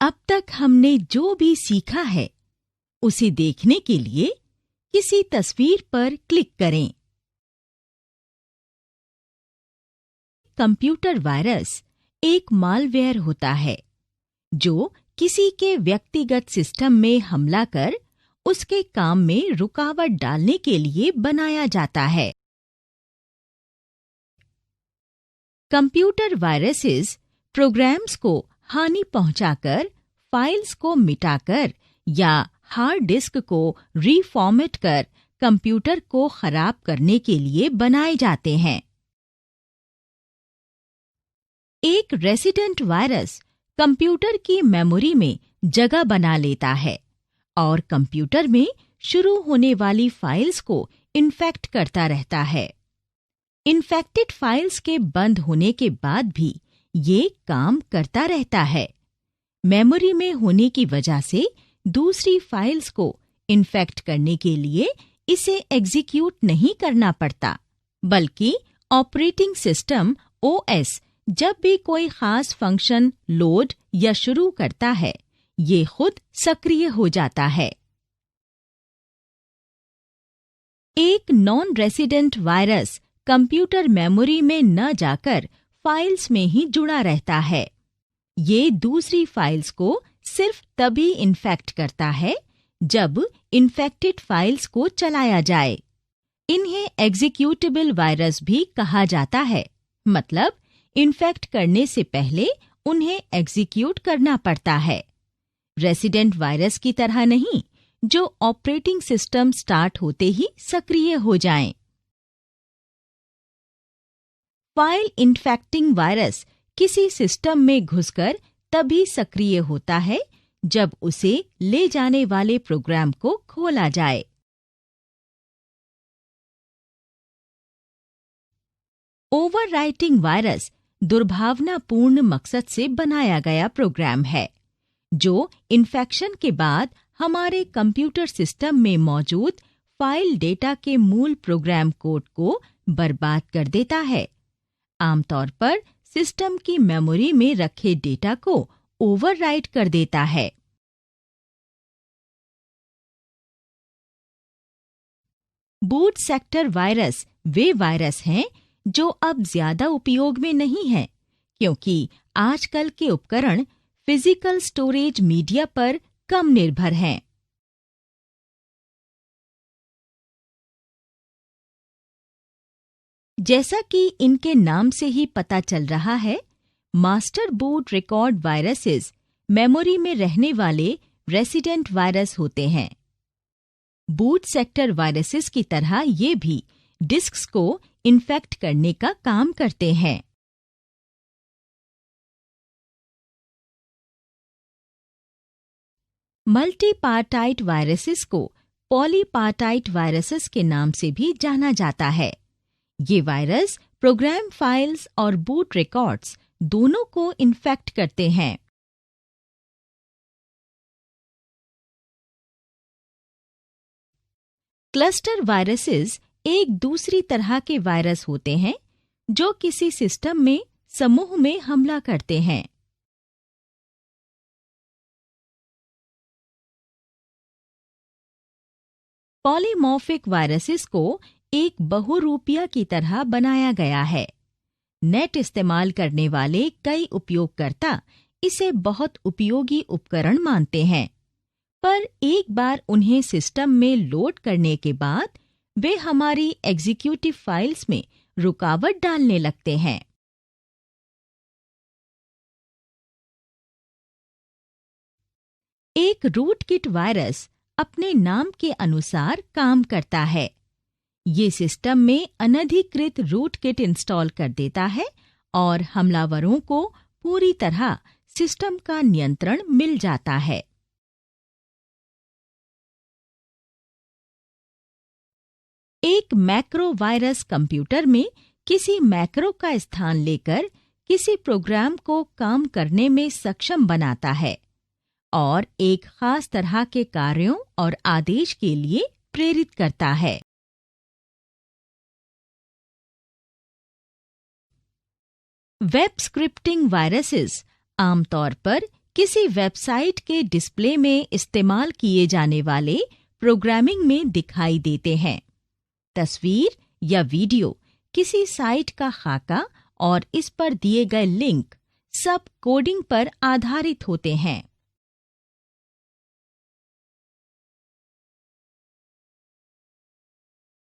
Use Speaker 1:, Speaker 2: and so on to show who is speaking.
Speaker 1: अब तक हमने जो भी सीखा है उसे देखने के लिए किसी तस्वीर पर क्लिक करें। कंप्यूटर वायरस एक मालवेयर होता है जो किसी के व्यक्तिगत सिस्टम में हमला कर उसके काम में रुकावट डालने के लिए बनाया जाता है। कंप्यूटर वायरसेस प्रोग्राम्स को हानि पहुंचाकर, फाइल्स को मिटाकर या हार्ड डिस्क को रीफॉर्मेट कर कंप्यूटर को खराब करने के लिए बनाए जाते हैं। एक रेसिडेंट वायरस कंप्यूटर की मेमोरी में जगह बना लेता है और कंप्यूटर में शुरू होने वाली फाइल्स को इन्फेक्ट करता रहता है। इन्फेक्टेड फाइल्स के बंद होने के बाद भी ये काम करता रहता है। मेमोरी में होने की वजह से दूसरी फाइल्स को इन्फेक्ट करने के लिए इसे एग्जीक्यूट नहीं करना पड़ता, बल्कि ऑपरेटिंग सिस्टम OS जब भी कोई खास फंक्शन लोड या शुरू करता है, ये खुद सक्रिय हो जाता है। एक non resident virus computer memory में न जाकर फाइल्स में ही जुड़ा रहता है। ये दूसरी फाइल्स को सिर्फ तभी इन्फेक्ट करता है जब इन्फेक्टेड फाइल्स को चलाया जाए। इन्हें एग्जीक्यूटेबल वायरस भी कहा जाता है, मतलब इन्फेक्ट करने से पहले उन्हें एग्जीक्यूट करना पड़ता है। रेसिडेंट वायरस की तरह नहीं, जो ऑपरेटिंग सिस्टम स्टार्ट होते ही सक्रिय हो जाएं। फाइल इन्फेक्टिंग वायरस किसी सिस्टम में घुसकर तभी सक्रिय होता है जब उसे ले जाने वाले प्रोग्राम को खोला जाए। ओवरराइटिंग वायरस दुर्भावनापूर्ण मकसद से बनाया गया प्रोग्राम है जो इन्फेक्शन के बाद हमारे कंप्यूटर सिस्टम में मौजूद फाइल डेटा के मूल प्रोग्राम कोड को बर्बाद कर देता है। आमतौर पर सिस्टम की मेमोरी में रखे डेटा को ओवरराइट कर देता है। बूट सेक्टर वायरस वे वायरस हैं जो अब ज्यादा उपयोग में नहीं हैं, क्योंकि आजकल के उपकरण फिजिकल स्टोरेज मीडिया पर कम निर्भर हैं। जैसा कि इनके नाम से ही पता चल रहा है, master boot record viruses memory में रहने वाले रेसिडेंट वायरस होते हैं। बूट सेक्टर वायरसेस की तरह ये भी डिस्क्स को इन्फेक्ट करने का काम करते हैं। मल्टीपार्टाइट वायरसेस को पॉलीपार्टाइट वायरसेस के नाम से भी जाना जाता है। ये वायरस प्रोग्राम फाइल्स और बूट रिकॉर्ड्स दोनों को इन्फेक्ट करते हैं। क्लस्टर वायरसेस एक दूसरी तरह के वायरस होते हैं जो किसी सिस्टम में समूह में हमला करते हैं। पॉलीमॉर्फिक वायरसेस को एक बहुरूपिया की तरह बनाया गया है। नेट इस्तेमाल करने वाले कई उपयोगकर्ता इसे बहुत उपयोगी उपकरण मानते हैं, पर एक बार उन्हें सिस्टम में लोड करने के बाद वे हमारी एग्जीक्यूटिव फाइल्स में रुकावट डालने लगते हैं। एक रूटकिट वायरस अपने नाम के अनुसार काम करता है। ये सिस्टम में अनधिकृत रूटकिट इंस्टॉल कर देता है और हमलावरों को पूरी तरह सिस्टम का नियंत्रण मिल जाता है। एक मैक्रो वायरस कंप्यूटर में किसी मैक्रो का स्थान लेकर किसी प्रोग्राम को काम करने में सक्षम बनाता है और एक खास तरह के कार्यों और आदेश के लिए प्रेरित करता है। वेब स्क्रिप्टिंग वायरसेस आमतौर पर किसी वेबसाइट के डिस्प्ले में इस्तेमाल किए जाने वाले प्रोग्रामिंग में दिखाई देते हैं। तस्वीर या वीडियो, किसी साइट का खाका और इस पर दिए गए लिंक सब कोडिंग पर आधारित होते हैं।